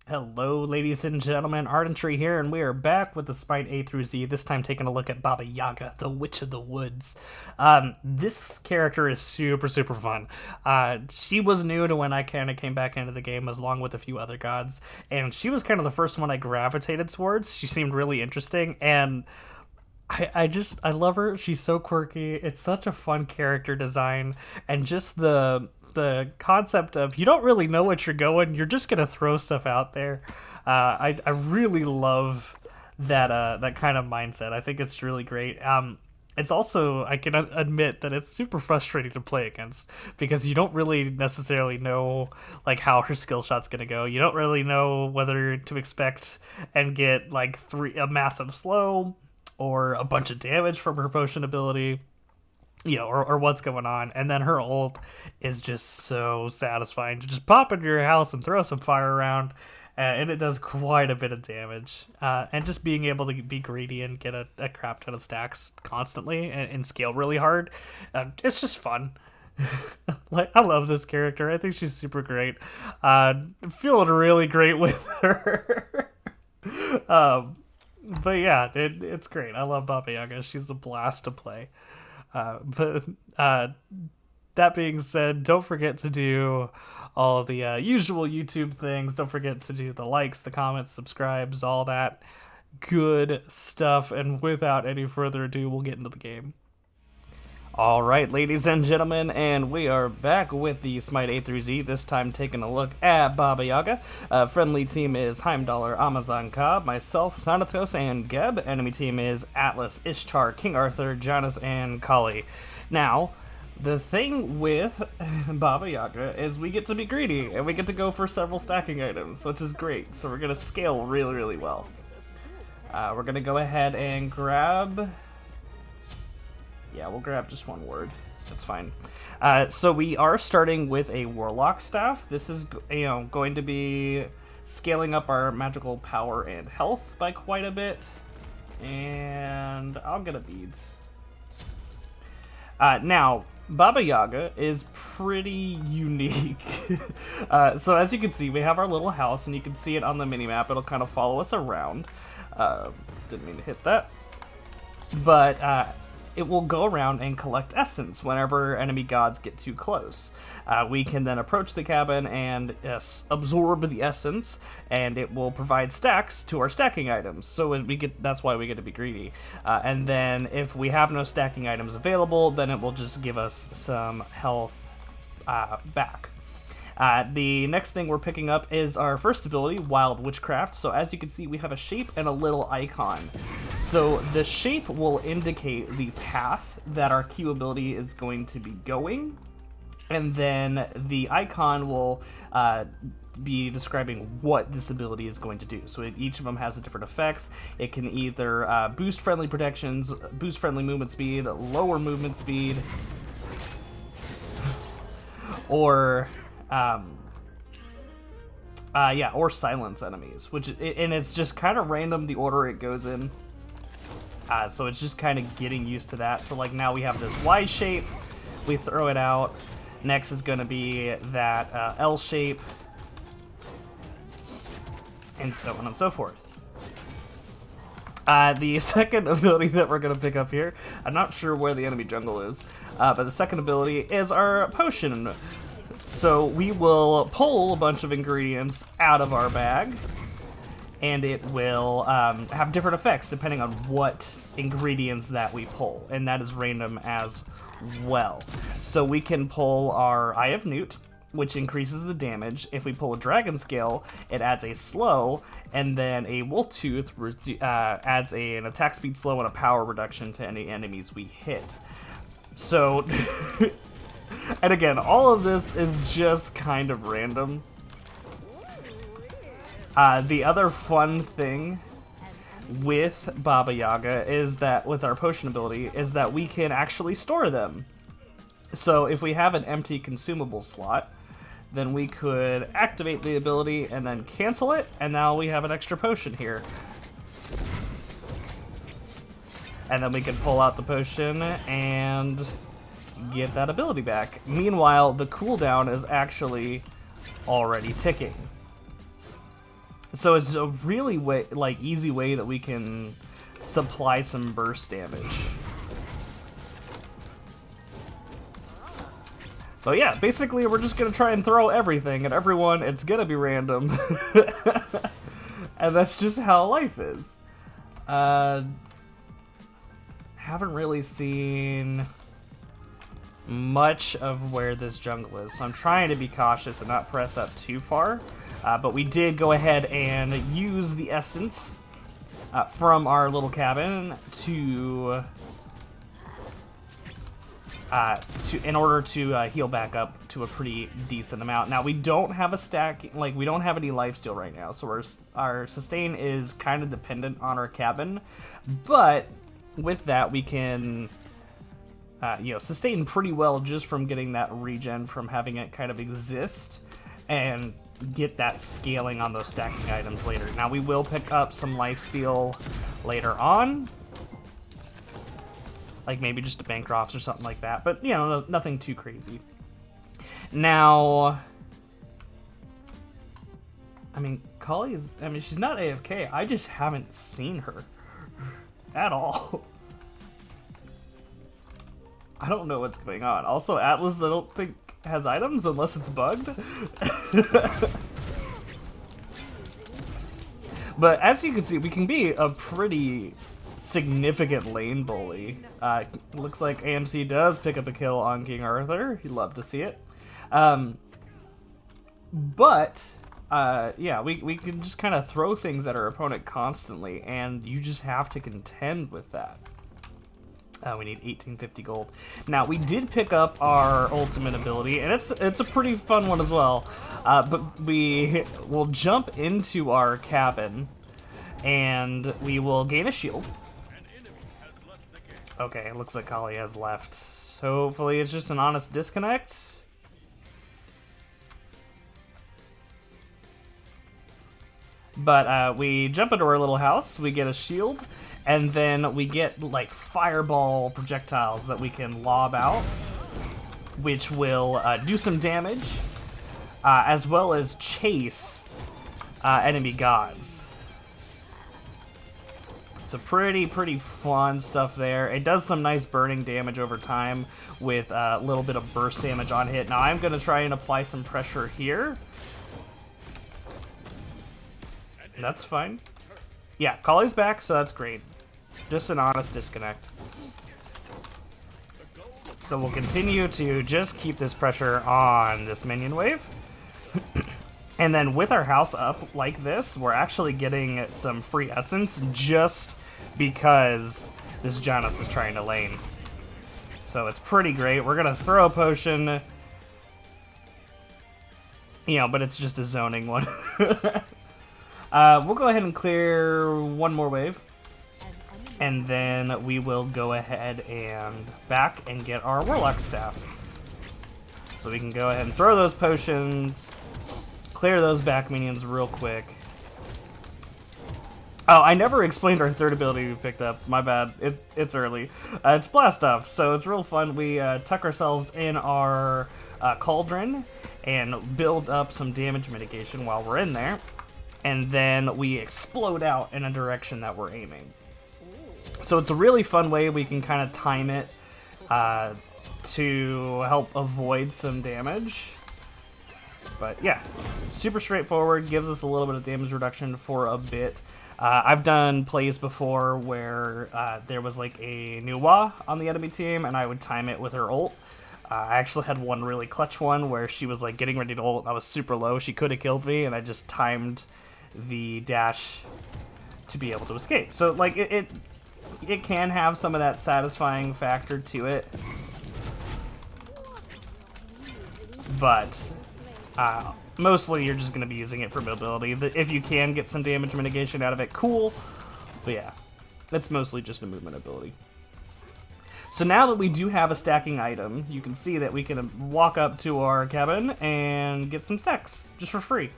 Hello, ladies and gentlemen, Ardentry here, and we are back with the SMITE A through Z, this time taking a look at Baba Yaga, the Witch of the Woods. This character is super fun. She was new to when I kind of came back into the game, along with a few other gods, and she was kind of the first one I gravitated towards. She seemed really interesting, and I love her. She's so quirky. It's such a fun character design, and just the concept of you don't really know what you're going, you're just gonna throw stuff out there. I really love that kind of mindset. I think it's really great. It's also, I can admit that it's super frustrating to play against because you don't really necessarily know like how her skill shot's gonna go. You don't really know whether to expect and get like a massive slow or a bunch of damage from her potion ability, or what's going on. And then her ult is just so satisfying to just pop into your house and throw some fire around, and it does quite a bit of damage. And just being able to be greedy and get a crap ton of stacks constantly and scale really hard, it's just fun. Like, I love this character. I think she's super great. Feeling really great with her. But yeah, it's great. I love Baba Yaga. She's a blast to play. But that being said, don't forget to do all of the usual YouTube things. Don't forget to do the likes, the comments, subscribes, all that good stuff. And without any further ado, we'll get into the game. Alright, ladies and gentlemen, and we are back with the SMITE A through Z, this time taking a look at Baba Yaga. Friendly team is Heimdallr, Amazon Cobb, myself, Thanatos, and Geb. Enemy team is Atlas, Ishtar, King Arthur, Janus, and Kali. Now, the thing with Baba Yaga is we get to be greedy, and we get to go for several stacking items, which is great. So we're going to scale really well. We're going to go ahead and grab... Yeah, we'll grab just one word. That's fine. So we are starting with a Warlock Staff. This is, going to be scaling up our magical power and health by quite a bit. And I'll get a beads. Now, Baba Yaga is pretty unique. So as you can see, we have our little house, and you can see it on the minimap. It'll kind of follow us around. Didn't mean to hit that. But... it will go around and collect essence whenever enemy gods get too close. We can then approach the cabin and absorb the essence, and it will provide stacks to our stacking items. So that's why we get to be greedy. And then if we have no stacking items available, then it will just give us some health back. The next thing we're picking up is our first ability, Wild Witchcraft. So as you can see, we have a shape and a little icon. So the shape will indicate the path that our Q ability is going to be going, and then the icon will be describing what this ability is going to do. So each of them has a different effects. It can either boost friendly protections, boost friendly movement speed, lower movement speed, or... or silence enemies, and it's just kind of random the order it goes in. So it's just kind of getting used to that. So like now we have this Y shape, we throw it out. Next is going to be that L shape, and so on and so forth. The second ability that we're going to pick up here, I'm not sure where the enemy jungle is, but the second ability is our potion. So we will pull a bunch of ingredients out of our bag, and it will have different effects depending on what ingredients that we pull, and that is random as well. So we can pull our Eye of Newt, which increases the damage. If we pull a Dragon Scale, it adds a slow, and then a Wolf Tooth adds an attack speed slow and a power reduction to any enemies we hit. So... And again, all of this is just kind of random. The other fun thing with Baba Yaga is that with our potion ability is that we can actually store them. So if we have an empty consumable slot, then we could activate the ability and then cancel it, and now we have an extra potion here. And then we can pull out the potion and get that ability back. Meanwhile, the cooldown is actually already ticking. So it's a really easy way that we can supply some burst damage. But yeah, basically we're just gonna try and throw everything at everyone. It's gonna be random. And that's just how life is. Haven't really seen much of where this jungle is, so I'm trying to be cautious and not press up too far. But we did go ahead and use the essence from our little cabin in order to heal back up to a pretty decent amount. Now we don't have a stack, we don't have any lifesteal right now, so our sustain is kind of dependent on our cabin. But with that, we can sustain pretty well just from getting that regen from having it kind of exist, and get that scaling on those stacking items later. Now we will pick up some lifesteal later on, like maybe just a Bancrofts or something like that, but nothing too crazy. Now, I mean, she's not AFK, I just haven't seen her at all. I don't know what's going on. Also, Atlas, I don't think has items unless it's bugged. But as you can see, we can be a pretty significant lane bully. Looks like AMC does pick up a kill on King Arthur. He'd love to see it. Yeah, we can just kind of throw things at our opponent constantly, and you just have to contend with that. We need 1850 gold. Now, we did pick up our ultimate ability, and it's a pretty fun one as well. But we will jump into our cabin, and we will gain a shield. Okay, it looks like Kali has left. So hopefully it's just an honest disconnect. But we jump into our little house, we get a shield, and then we get like fireball projectiles that we can lob out, which will do some damage, as well as chase enemy gods. So pretty fun stuff there. It does some nice burning damage over time with a little bit of burst damage on hit. Now I'm gonna try and apply some pressure here. That's fine. Yeah, Kali's back, so that's great. Just an honest disconnect. So we'll continue to just keep this pressure on this minion wave. And then with our house up like this, we're actually getting some free essence just because this Janus is trying to lane. So it's pretty great. We're gonna throw a potion, but it's just a zoning one. We'll go ahead and clear one more wave, and then we will go ahead and back and get our Warlock Staff. So we can go ahead and throw those potions, clear those back minions real quick. Oh, I never explained our third ability we picked up. My bad. It's early. It's Blast Off, so it's real fun. We tuck ourselves in our cauldron and build up some damage mitigation while we're in there. And then we explode out in a direction that we're aiming. So it's a really fun way we can kind of time it to help avoid some damage. But yeah, super straightforward, gives us a little bit of damage reduction for a bit. I've done plays before where there was like a Nuwa on the enemy team, and I would time it with her ult. I actually had one really clutch one where she was like getting ready to ult, and I was super low. She could have killed me, and I just timed the dash to be able to escape. So like it can have some of that satisfying factor to it, but mostly you're just going to be using it for mobility. If you can get some damage mitigation out of it, cool, but yeah, it's mostly just a movement ability. So now that we do have a stacking item, you can see that we can walk up to our cabin and get some stacks just for free.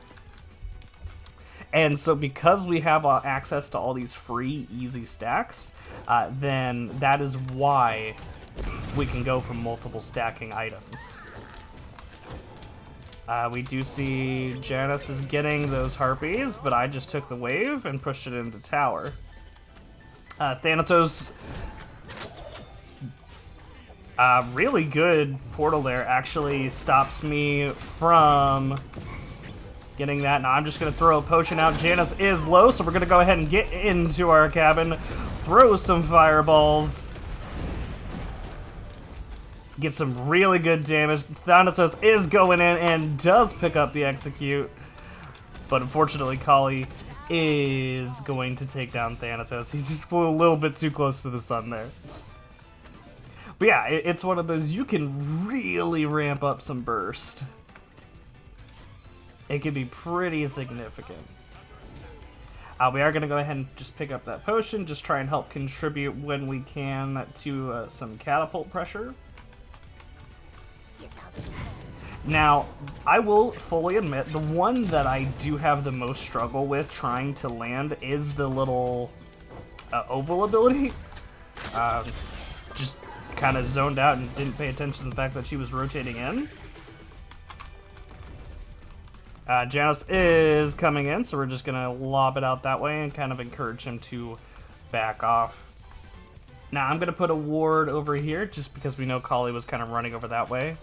And so because we have access to all these free, easy stacks, then that is why we can go for multiple stacking items. We do see Janice is getting those harpies, but I just took the wave and pushed it into tower. Thanatos, really good portal there, actually stops me from getting that. Now I'm just going to throw a potion out. Janice is low, so we're going to go ahead and get into our cabin, throw some fireballs, get some really good damage. Thanatos is going in and does pick up the execute, but unfortunately Kali is going to take down Thanatos. He just flew a little bit too close to the sun there. But yeah, it's one of those, you can really ramp up some burst. It can be pretty significant. We are going to go ahead and just pick up that potion, just try and help contribute when we can to some catapult pressure. Now, I will fully admit, the one that I do have the most struggle with trying to land is the little oval ability. Just kind of zoned out and didn't pay attention to the fact that she was rotating in. Janos is coming in, so we're just going to lob it out that way and kind of encourage him to back off. Now, I'm going to put a ward over here, just because we know Kali was kind of running over that way.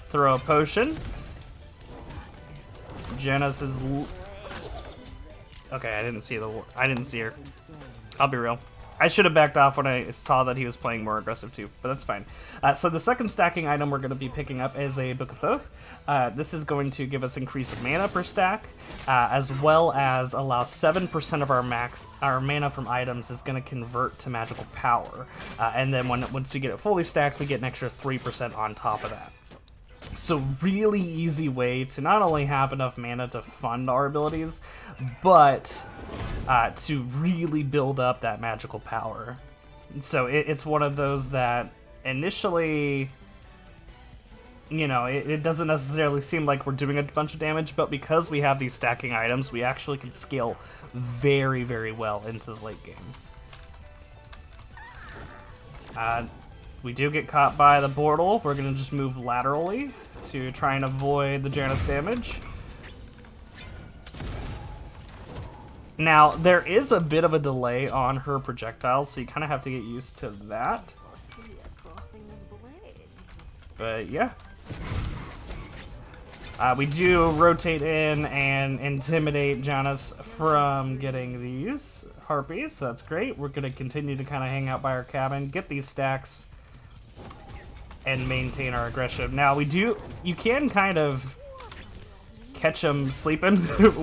Throw a potion. Janos is... Okay, I didn't see her. I'll be real. I should have backed off when I saw that he was playing more aggressive too, but that's fine. So the second stacking item we're going to be picking up is a Book of Thoth. This is going to give us increased mana per stack, as well as allow 7% of our mana from items is going to convert to magical power. And then once we get it fully stacked, we get an extra 3% on top of that. So really easy way to not only have enough mana to fund our abilities, but to really build up that magical power. So it's one of those that initially, you know, it doesn't necessarily seem like we're doing a bunch of damage, but because we have these stacking items, we actually can scale very, very well into the late game. We do get caught by the portal. We're going to just move laterally to try and avoid the Janus damage. Now, there is a bit of a delay on her projectiles, so you kind of have to get used to that. But yeah. We do rotate in and intimidate Janus from getting these harpies, so that's great. We're going to continue to kind of hang out by our cabin, get these stacks, and maintain our aggression. Now, you can kind of catch them sleeping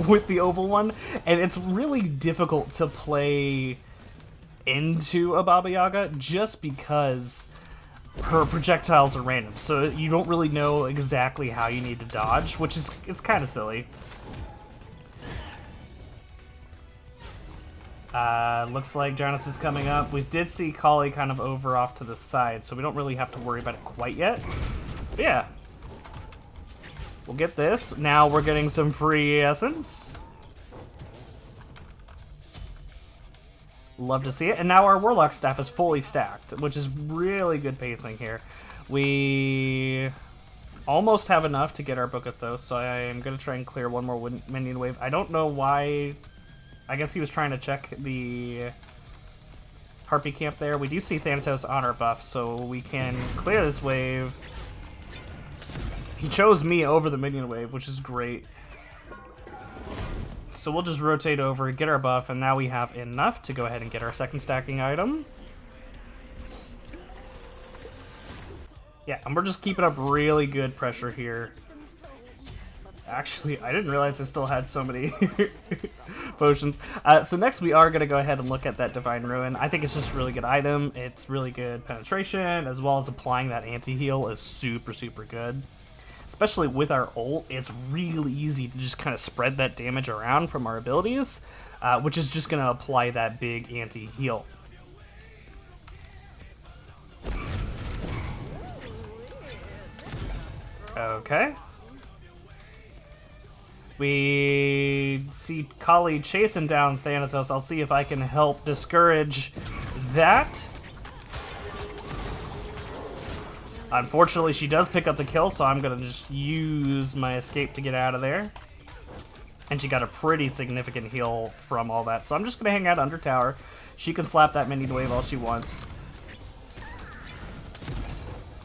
with the oval one, and it's really difficult to play into a Baba Yaga just because her projectiles are random, so you don't really know exactly how you need to dodge, which is, it's kind of silly. Looks like Janus is coming up. We did see Kali kind of over off to the side, so we don't really have to worry about it quite yet. But yeah. We'll get this. Now we're getting some free essence. Love to see it. And now our Warlock staff is fully stacked, which is really good pacing here. We almost have enough to get our Book of Thoth, so I am going to try and clear one more minion wave. I don't know why. I guess he was trying to check the Harpy camp there. We do see Thanatos on our buff, so we can clear this wave. He chose me over the minion wave, which is great. So we'll just rotate over, get our buff, and now we have enough to go ahead and get our second stacking item. Yeah, and we're just keeping up really good pressure here. Actually, I didn't realize I still had so many potions. So next we are going to go ahead and look at that Divine Ruin. I think it's just a really good item. It's really good penetration, as well as applying that anti-heal is super, super good. Especially with our ult, it's really easy to just kind of spread that damage around from our abilities, which is just going to apply that big anti-heal. Okay. We see Kali chasing down Thanatos. I'll see if I can help discourage that. Unfortunately, she does pick up the kill, so I'm going to just use my escape to get out of there. And she got a pretty significant heal from all that. So I'm just going to hang out under tower. She can slap that minion wave all she wants.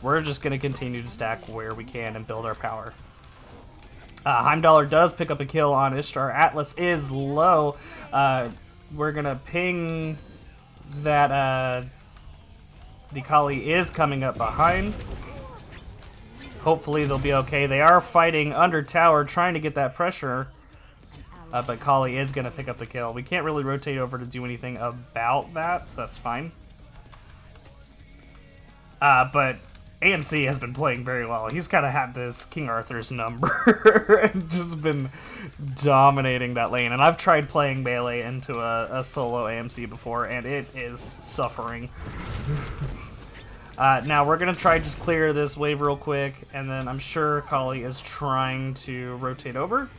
We're just going to continue to stack where we can and build our power. Heimdallr does pick up a kill on Ishtar. Atlas is low. We're going to ping that the Kali is coming up behind. Hopefully they'll be okay. They are fighting under tower, trying to get that pressure. But Kali is going to pick up the kill. We can't really rotate over to do anything about that, so that's fine. But AMC has been playing very well. He's kind of had this King Arthur's number and just been dominating that lane. And I've tried playing melee into a solo AMC before, and it is suffering. Now we're going to try just clear this wave real quick, and then I'm sure Kali is trying to rotate over.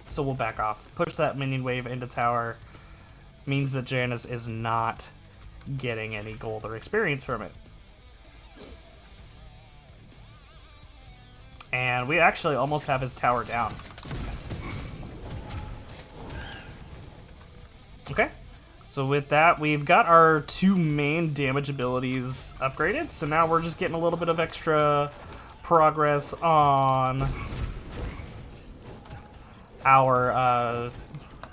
So we'll back off. Push that minion wave into tower. Means that Janus is not getting any gold or experience from it. And we actually almost have his tower down. Okay. So with that, we've got our 2 main damage abilities upgraded. So now we're just getting a little bit of extra progress on our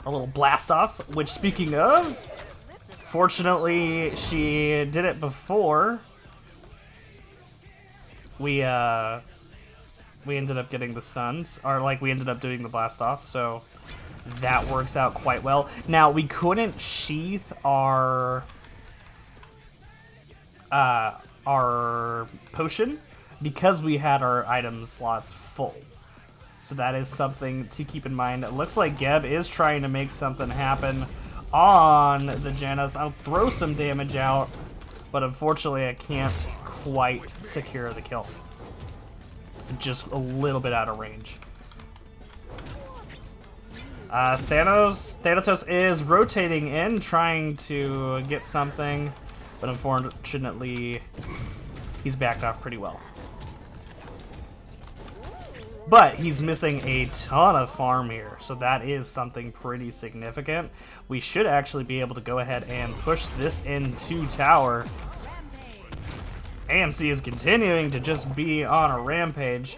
little blast off, which, speaking of, fortunately she did it before we ended up getting the stuns, or like we ended up doing the blast off, so that works out quite well. Now we couldn't sheath our potion because we had our item slots full. So that is something to keep in mind. It looks like Geb is trying to make something happen on the Janus. I'll throw some damage out, but unfortunately I can't quite secure the kill. Just a little bit out of range. Thanatos is rotating in, trying to get something, but unfortunately he's backed off pretty well. But he's missing a ton of farm here, so that is something pretty significant. We should actually be able to go ahead and push this into tower. AMC is continuing to just be on a rampage.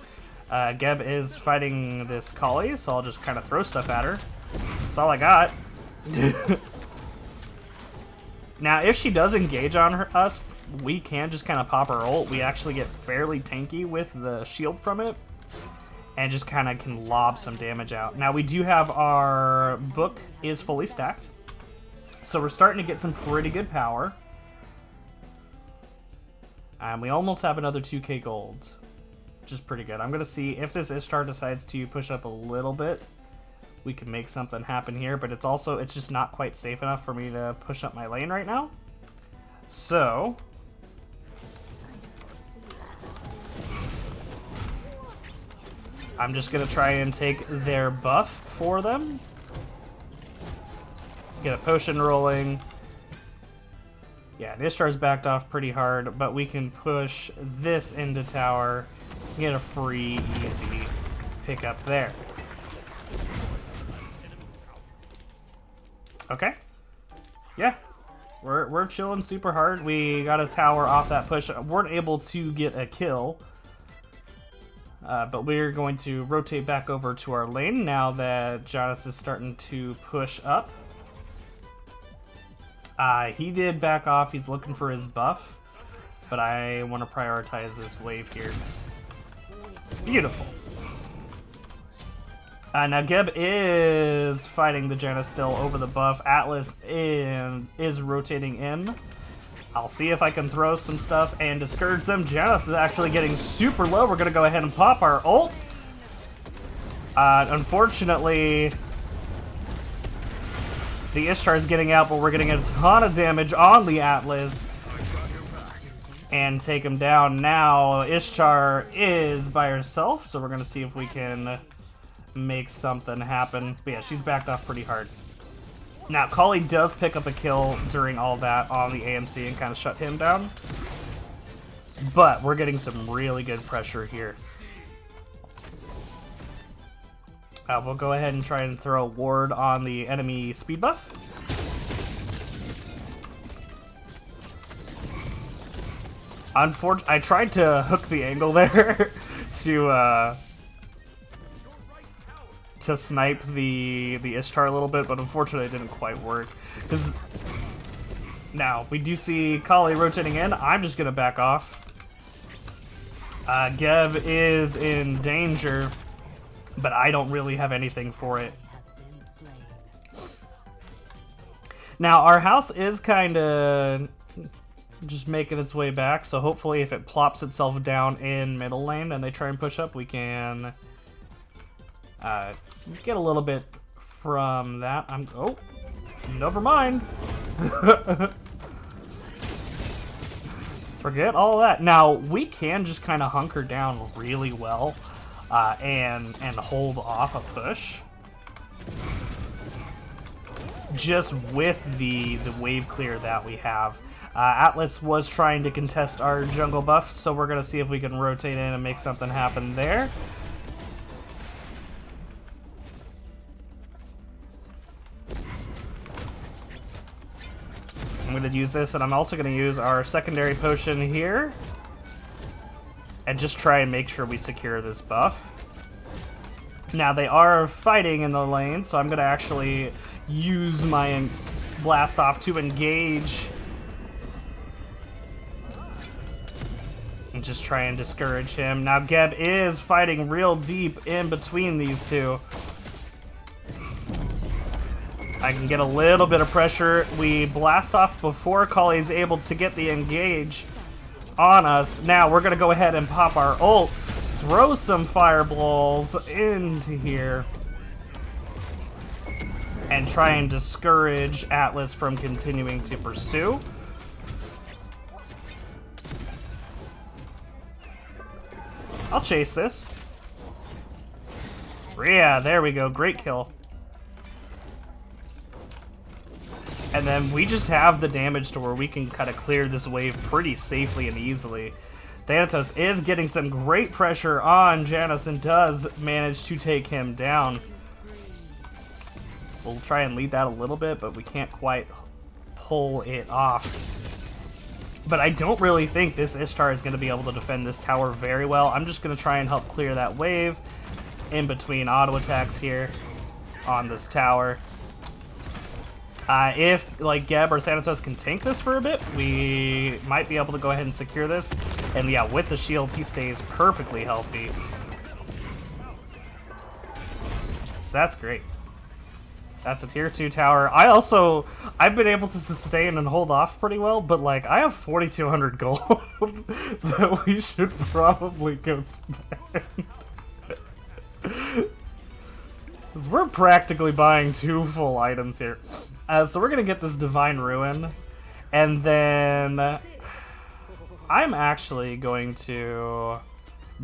Geb is fighting this Kali, so I'll just kind of throw stuff at her. That's all I got. Now, if she does engage on us, we can just kind of pop her ult. We actually get fairly tanky with the shield from it, and just kind of can lob some damage out. Now, we do have our book is fully stacked, so we're starting to get some pretty good power. And we almost have another 2k gold, which is pretty good. I'm going to see if this Ishtar decides to push up a little bit. We can make something happen here, but it's just not quite safe enough for me to push up my lane right now. So I'm just going to try and take their buff for them. Get a potion rolling. Yeah, Ishtar's backed off pretty hard, but we can push this into tower, get a free, easy pickup there. Okay. Yeah, we're chilling super hard. We got a tower off that push. Weren't able to get a kill, but we're going to rotate back over to our lane now that Janus is starting to push up. He did back off. He's looking for his buff, but I want to prioritize this wave here. Beautiful. Now Geb is fighting the Janus still over the buff. Atlas is rotating in. I'll see if I can throw some stuff and discourage them. Janus is actually getting super low. We're going to go ahead and pop our ult. Unfortunately, the Ishtar is getting out, but we're getting a ton of damage on the Atlas and take him down. Now Ishtar is by herself, so we're going to see if we can make something happen. But yeah, she's backed off pretty hard. Now, Kali does pick up a kill during all that on the AMC and kind of shut him down. but we're getting some really good pressure here. We'll go ahead and try and throw a ward on the enemy speed buff. I tried to hook the angle there to snipe the Ishtar a little bit, but unfortunately it didn't quite work. Because now we do see Kali rotating in. I'm just gonna back off. Geb is in danger, but I don't really have anything for it. Now our house is kind of just making its way back, so hopefully if it plops itself down in middle lane and they try and push up, we can get a little bit from that. Oh, never mind. Forget all that. Now we can just kind of hunker down really well and hold off a push, just with the wave clear that we have. Atlas was trying to contest our jungle buff, so we're gonna see if we can rotate in and make something happen there. I'm gonna use this, and I'm also gonna use our secondary potion here and just try and make sure we secure this buff. Now they are fighting in the lane, so I'm gonna actually use my blast off to engage and just try and discourage him. Now Geb is fighting real deep in between these two. I can get a little bit of pressure. We blast off before Kali's able to get the engage on us. Now we're gonna go ahead and pop our ult, throw some fireballs into here, and try and discourage Atlas from continuing to pursue. I'll chase this. Yeah, there we go. Great kill. And then we just have the damage to where we can kind of clear this wave pretty safely and easily. Thanatos is getting some great pressure on Janus and does manage to take him down. We'll try and lead that a little bit, but we can't quite pull it off. But I don't really think this Ishtar is going to be able to defend this tower very well. I'm just going to try and help clear that wave in between auto attacks here on this tower. If, like, Geb or Thanatos can tank this for a bit, we might be able to go ahead and secure this. And yeah, with the shield, he stays perfectly healthy. So that's great. That's a tier 2 tower. I've been able to sustain and hold off pretty well, but like, I have 4,200 gold that we should probably go spend. Because we're practically buying 2 full items here. So we're gonna get this Divine Ruin, and then I'm actually going to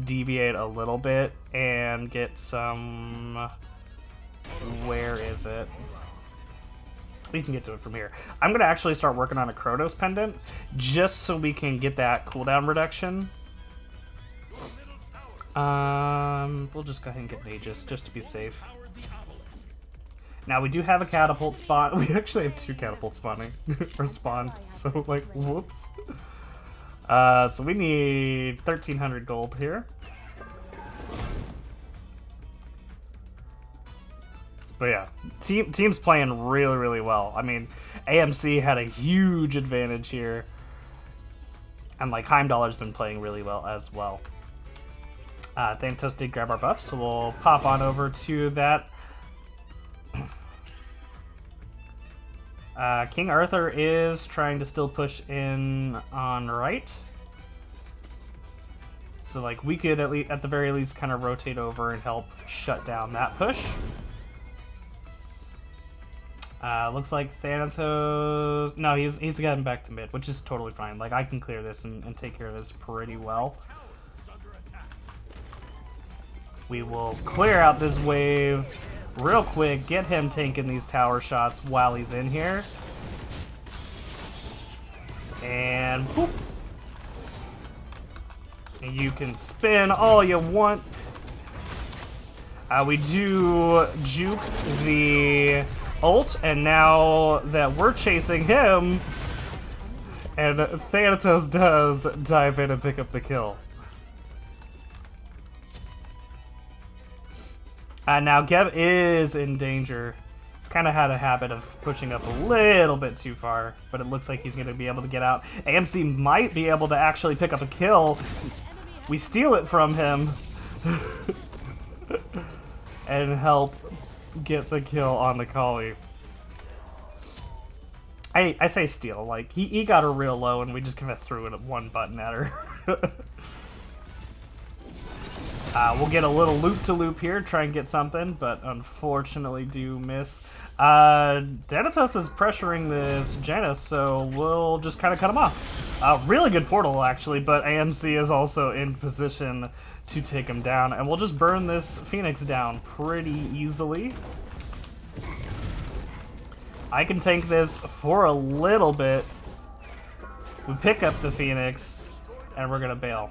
deviate a little bit and get some... Where is it? We can get to it from here. I'm gonna actually start working on a Kronos pendant just so we can get that cooldown reduction. We'll just go ahead and get Magus just to be safe. Now we do have a catapult spawn. We actually have 2 catapults spawning or spawn. So like, whoops. So we need 1,300 gold here. But yeah, team's playing really, really well. I mean, AMC had a huge advantage here. And like, Heimdaller's been playing really well as well. Thanatos did grab our buff, so we'll pop on over to that. King Arthur is trying to still push in on right. So like, we could at the very least kind of rotate over and help shut down that push. Looks like Thanatos... No, he's getting back to mid, which is totally fine. Like, I can clear this and take care of this pretty well. We will clear out this wave real quick, get him tanking these tower shots while he's in here. And whoop. You can spin all you want. We do juke the ult, and now that we're chasing him, and Thanatos does dive in and pick up the kill. Now Geb is in danger. He's kind of had a habit of pushing up a little bit too far, but it looks like he's going to be able to get out. AMC might be able to actually pick up a kill. We steal it from him and help get the kill on the Kali. I say steal, like, he got her real low and we just kind of threw it at one button at her. We'll get a little loop-to-loop here, try and get something, but unfortunately do miss. Thanatos is pressuring this Janus, so we'll just kind of cut him off. Really good portal, actually, but AMC is also in position to take him down, and we'll just burn this Phoenix down pretty easily. I can tank this for a little bit. We pick up the Phoenix, and we're gonna bail.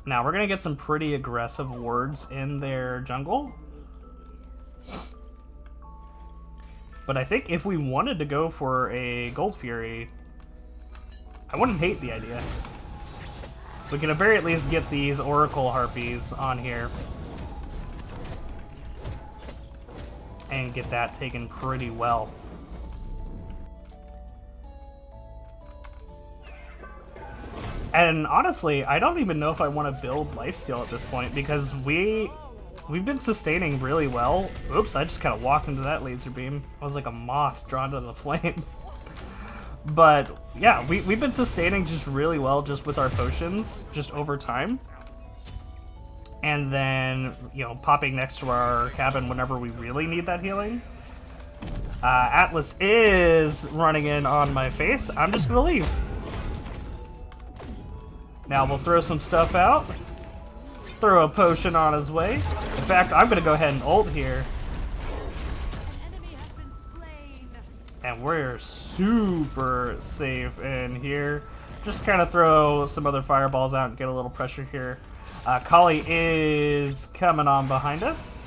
Now, we're going to get some pretty aggressive wards in their jungle. But I think if we wanted to go for a Gold Fury, I wouldn't hate the idea. We can at very least get these Oracle Harpies on here. And get that taken pretty well. And honestly, I don't even know if I want to build lifesteal at this point because we've been sustaining really well. Oops, I just kind of walked into that laser beam. I was like a moth drawn to the flame. But yeah, we've been sustaining just really well just with our potions, just over time. And then, you know, popping next to our cabin whenever we really need that healing. Atlas is running in on my face. I'm just gonna leave. Now we'll throw some stuff out, throw a potion on his way. In fact, I'm gonna go ahead and ult here. And we're super safe in here. Just kind of throw some other fireballs out and get a little pressure here. Kali is coming on behind us.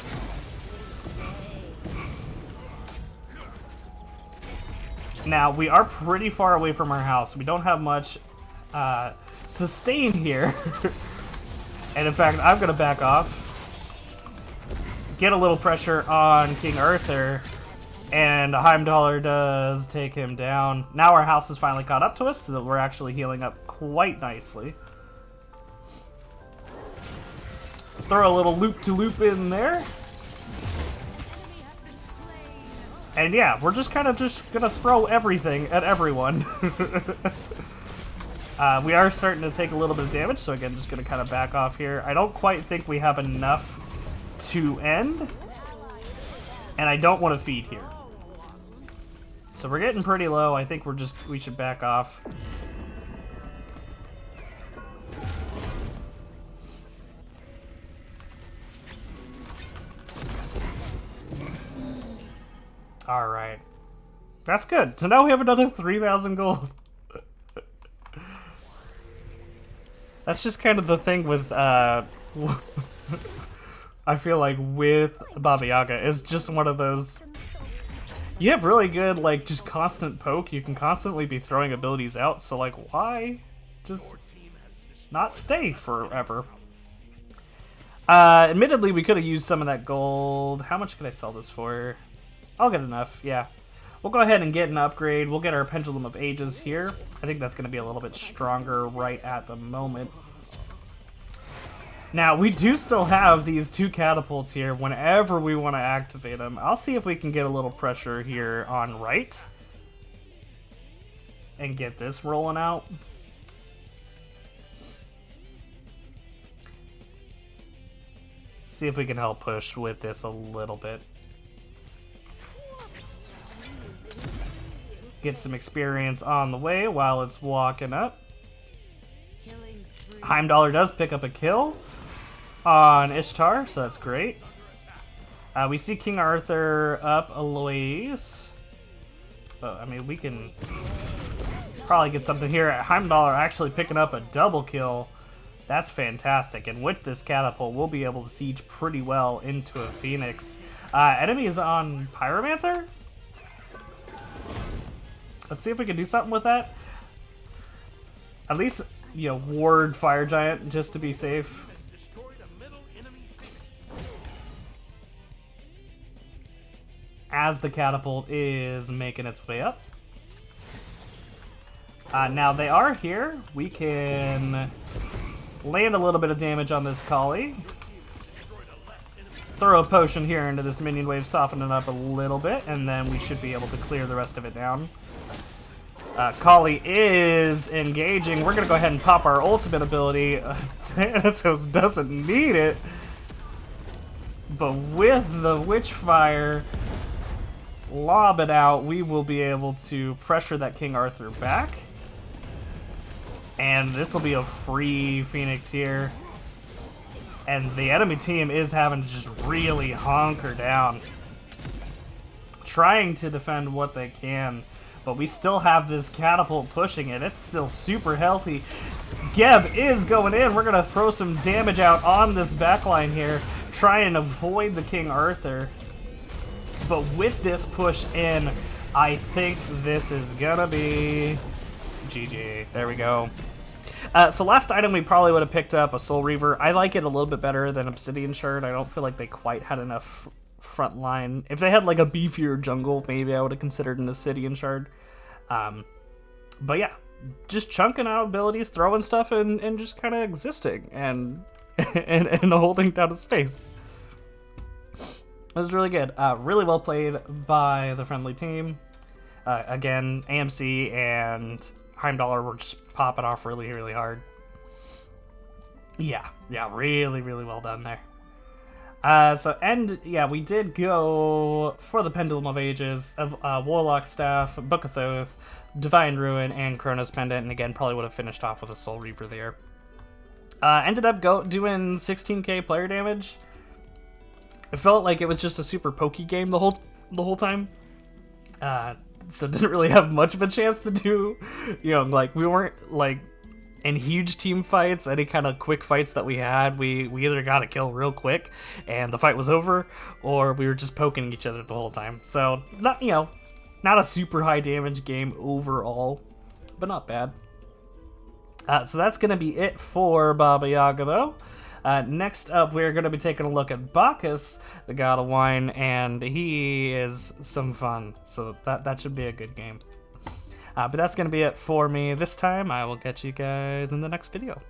Now, we are pretty far away from our house. We don't have much sustain here. And in fact, I'm gonna back off, get a little pressure on King Arthur, and Heimdallr does take him down. Now our house is finally caught up to us, so that we're actually healing up quite nicely. Throw a little loop-to-loop in there. And yeah, we're just kind of gonna throw everything at everyone. We are starting to take a little bit of damage, so again, just gonna kind of back off here. I don't quite think we have enough to end, and I don't want to feed here. So we're getting pretty low. I think we should back off. All right, that's good. So now we have another 3,000 gold. That's just kind of the thing with, I feel like with Baba Yaga, is just one of those, you have really good, like, just constant poke, you can constantly be throwing abilities out, so, like, why just not stay forever? Admittedly, we could have used some of that gold. How much could I sell this for? I'll get enough, yeah. We'll go ahead and get an upgrade. We'll get our Pendulum of Ages here. I think that's going to be a little bit stronger right at the moment. Now, we do still have these two catapults here whenever we want to activate them. I'll see if we can get a little pressure here on right. And get this rolling out. See if we can help push with this a little bit. Get some experience on the way while it's walking up. Heimdallr does pick up a kill on Ishtar, so that's great. We see King Arthur up a ways. But, I mean, we can Probably get something here. Heimdall actually picking up a double kill. That's fantastic. And with this catapult, we'll be able to siege pretty well into a Phoenix. Enemy is on Pyromancer. Let's see if we can do something with that. At least, you know, ward Fire Giant just to be safe. As the catapult is making its way up. Now they are here. We can land a little bit of damage on this collie. Throw a potion here into this minion wave, soften it up a little bit, and then we should be able to clear the rest of it down. Collie is engaging. We're gonna go ahead and pop our ultimate ability. Thanatos doesn't need it. But with the Witchfire, lob it out, we will be able to pressure that King Arthur back. And this will be a free Phoenix here. And the enemy team is having to just really hunker down. Trying to defend what they can. But we still have this catapult pushing it. It's still super healthy. Geb is going in. We're going to throw some damage out on this backline here. Try and avoid the King Arthur. But with this push in, I think this is gonna be GG. There we go. So last item we probably would have picked up a Soul Reaver. I like it a little bit better than Obsidian Shard. I don't feel like they quite had enough front line. If they had like a beefier jungle, maybe I would have considered an Obsidian Shard. But yeah, just chunking out abilities, throwing stuff, and just kind of existing and and holding down a space. It was really good. Really well played by the friendly team. Again, AMC and Heimdall were just popping off really, really hard. Yeah, really, really well done there. Yeah, we did go for the Pendulum of Ages, Warlock Staff, Book of Thoth, Divine Ruin, and Chronos Pendant, and again, probably would have finished off with a Soul Reaver there. Ended up doing 16k player damage. It felt like it was just a super pokey game the whole time. So didn't really have much of a chance to do, you know, like we weren't like in huge team fights. Any kind of quick fights that we had, we either got a kill real quick and the fight was over, or we were just poking each other the whole time. So not a super high damage game overall, but not bad. So that's gonna be it for Baba Yaga though. Next up, we're going to be taking a look at Bacchus, the god of wine, and he is some fun, so that should be a good game. But that's going to be it for me this time. I will catch you guys in the next video.